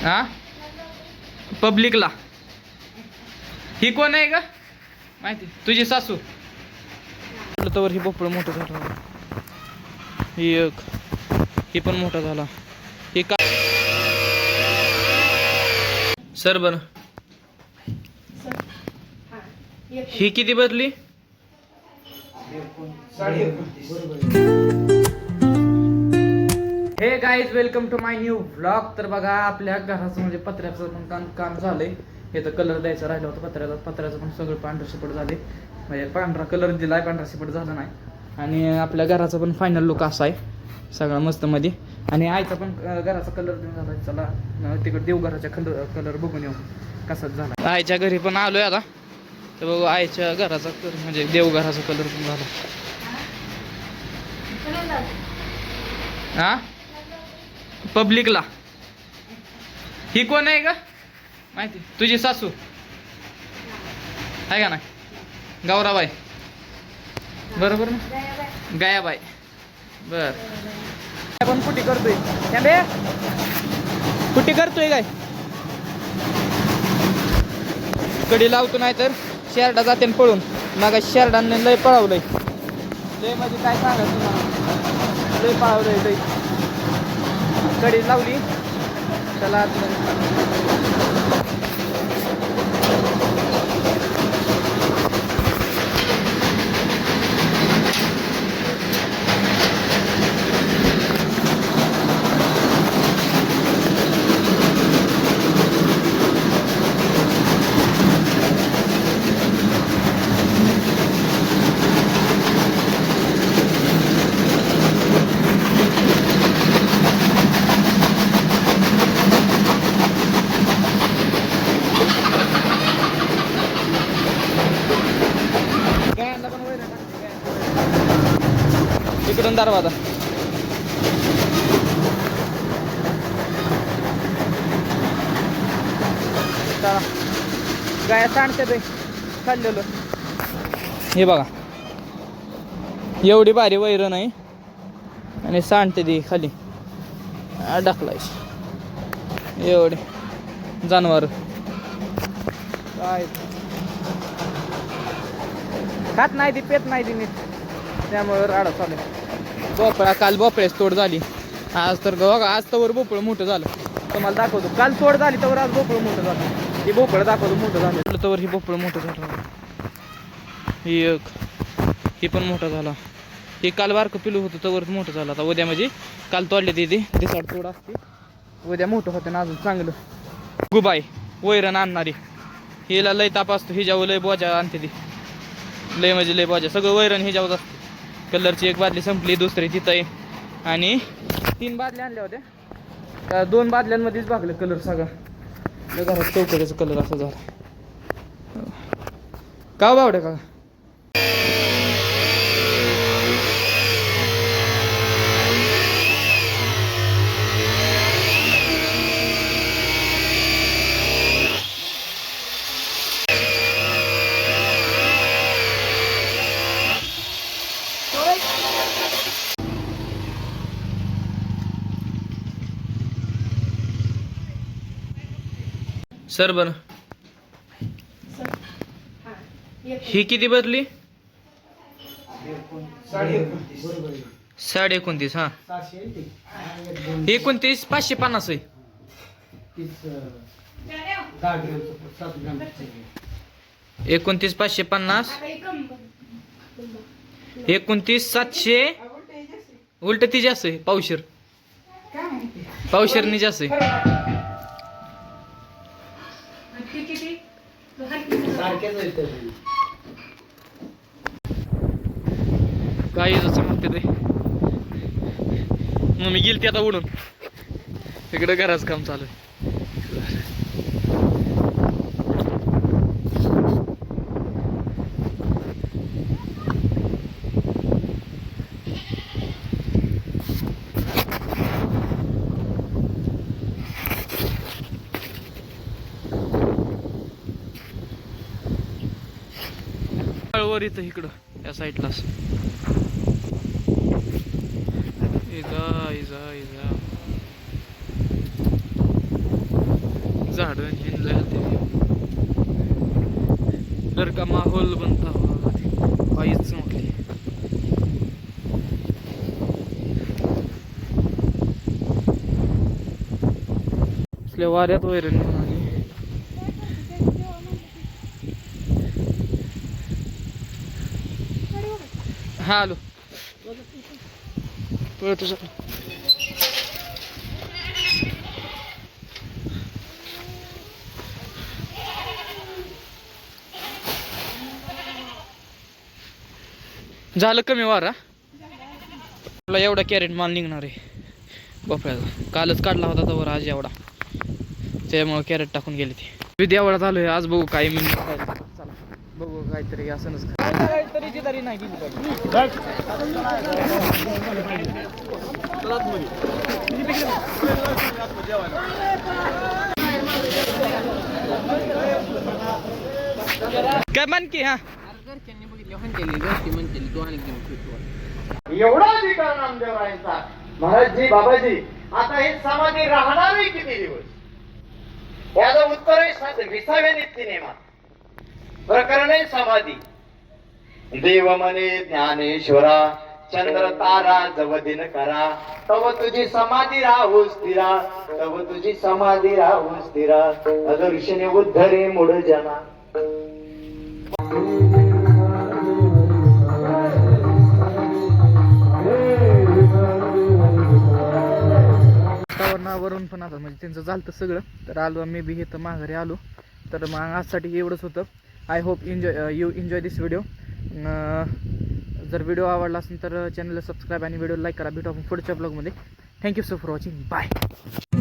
हा पब्लिकला. ही कोण आहे का माहिती? तुझी सासू. तर ही भोपळं मोठं झालं. ही एक, ही पण मोठा झाला. ही का सर बन ही किती बदली? Hey guys, welcome to my new vlog. तर बघा, आपल्या घराचं म्हणजे पत्र्याचं पण काम झालंय. हे तर कलर द्यायचा राहिला होता पत्र्याचं पण सगळं पांढरं शिपट झाले. म्हणजे पांढरा कलर दिलाय, पांढरा शिपट झाला नाही. आणि आपल्या घराचा पण फायनल लुक असा आहे सगळा मस्त मध्ये. आणि आईचा पण घराचा कलर झाला. चला तिकडे देवघराच्या कलर बघून येऊ कसाच झाला. आईच्या घरी पण आलोय आता. तर बघू आईच्या घराचा म्हणजे देवघराचा कलर पण झाला. हा पब्लिकला. ही कोण आहे का माहिती? तुझी सासू आहे का नाही? गौराबाई बरोबर ना? गायाबाई. बर पण कुठे करतोय कुठे करतोय काय? कडी लावतो नाही तर शेरडा जाते पळून. मग शेरडाने लय पळवलंय. लय म्हणजे काय सांगा तुम्हाला, लय पळवलंय लय. कडी लावली त्याला. इकडून दरवाजा. गाया सांडते ते खाल्लेलं. हे बघा, एवढी भारी वैरण आहे आणि सांडते ती खाली ढकलायची. एवढे जनावर काय खात नाही ती, पेत नाही ती नीट, त्यामुळे राडा चालू. भोपळा काल भोपळ्याच तोड झाली. आज तर बघा, आज तर भोपळं मोठं झालं. तुम्हाला दाखवतो. काल तोड झाली तर आज भोपळं मोठं झालं. ही भोपळं दाखवतो मोठं झालं. तर ही भोपळं मोठं झालं. ही एक, ही पण मोठा झाला. हे काल बारकं पिलू होतं तर मोठं झालं. आता उद्या म्हणजे काल तोडले ते दिसाड तोड असते. उद्या मोठं होतं ना अजून चांगलं. गुबाई वैरण आणणारी, हिला लय ताप असतो. हिच्यावर लय बोजा आणते ती. लय म्हणजे लय बोजा. सगळं वैरण हिच्यावर असते. कलरची एक बादली संपली, दुसरी तिथं आहे. आणि 3 बादल्या आणल्या होत्या. त्या 2 बादल्यांमध्येच भागलं कलर सगळा. घरात चौकड्याचा कलर असा झाला. का बावड्या का? सर बन ही किती बदली? 29.5. हा 29 550 आहे. 29 550. 29 700. उलट ती जास्त आहे. पावशेरनी जास्त आहे. काय म्हणते ते मम्मी गेली ती आता उडून. इकडे घराच काम चालू आहे. वर इथं इकडं या साईडलाच. इजा इजा इजा झाड घर का माहोल बनता हुआ वाईच नव्हती. असल्या वाऱ्यात वैरण आली. हा आलो पळतो सर. झालं कमी वारा. मला एवढा कॅरेट माल निघणार आहे भोपळ्याचा. कालच काढला होता तर आज एवढा, त्यामुळे कॅरेट टाकून गेले ते. विद्यावळात आलोय आज. बघू काय मी चला बघू काहीतरी असं काहीतरी तरी नाही गेली काय मान की. हा एवढा अधिकार नामदेवरायांचा. महाराजजी बाबाजी आता हे समाधी राहणार आहे किती दिवस? याचं उत्तर आहे 20व्या नित्यनेमात. प्रकरण आहे समाधी. देव म्हणे ज्ञानेश्वरा चंद्र तारा जव दिन करा तव तुझी समाधी राहू स्थिरा. तव तुझी समाधी राहू स्थिरा. अदर्शने उद्धरे मूढ जना. वरून पण आता म्हणजे त्यांचं झालं सगळं. तर आलो मी बी इथं माघारी आलो. तर मग आजसाठी एवढंच होतं. I hope you enjoy this video. जर व्हिडिओ आवडला असेल तर चॅनलला सबस्क्राईब आणि व्हिडिओ लाईक करा. भेटू आपण पुढच्या ब्लॉगमध्ये. Thank you so for watching. Bye.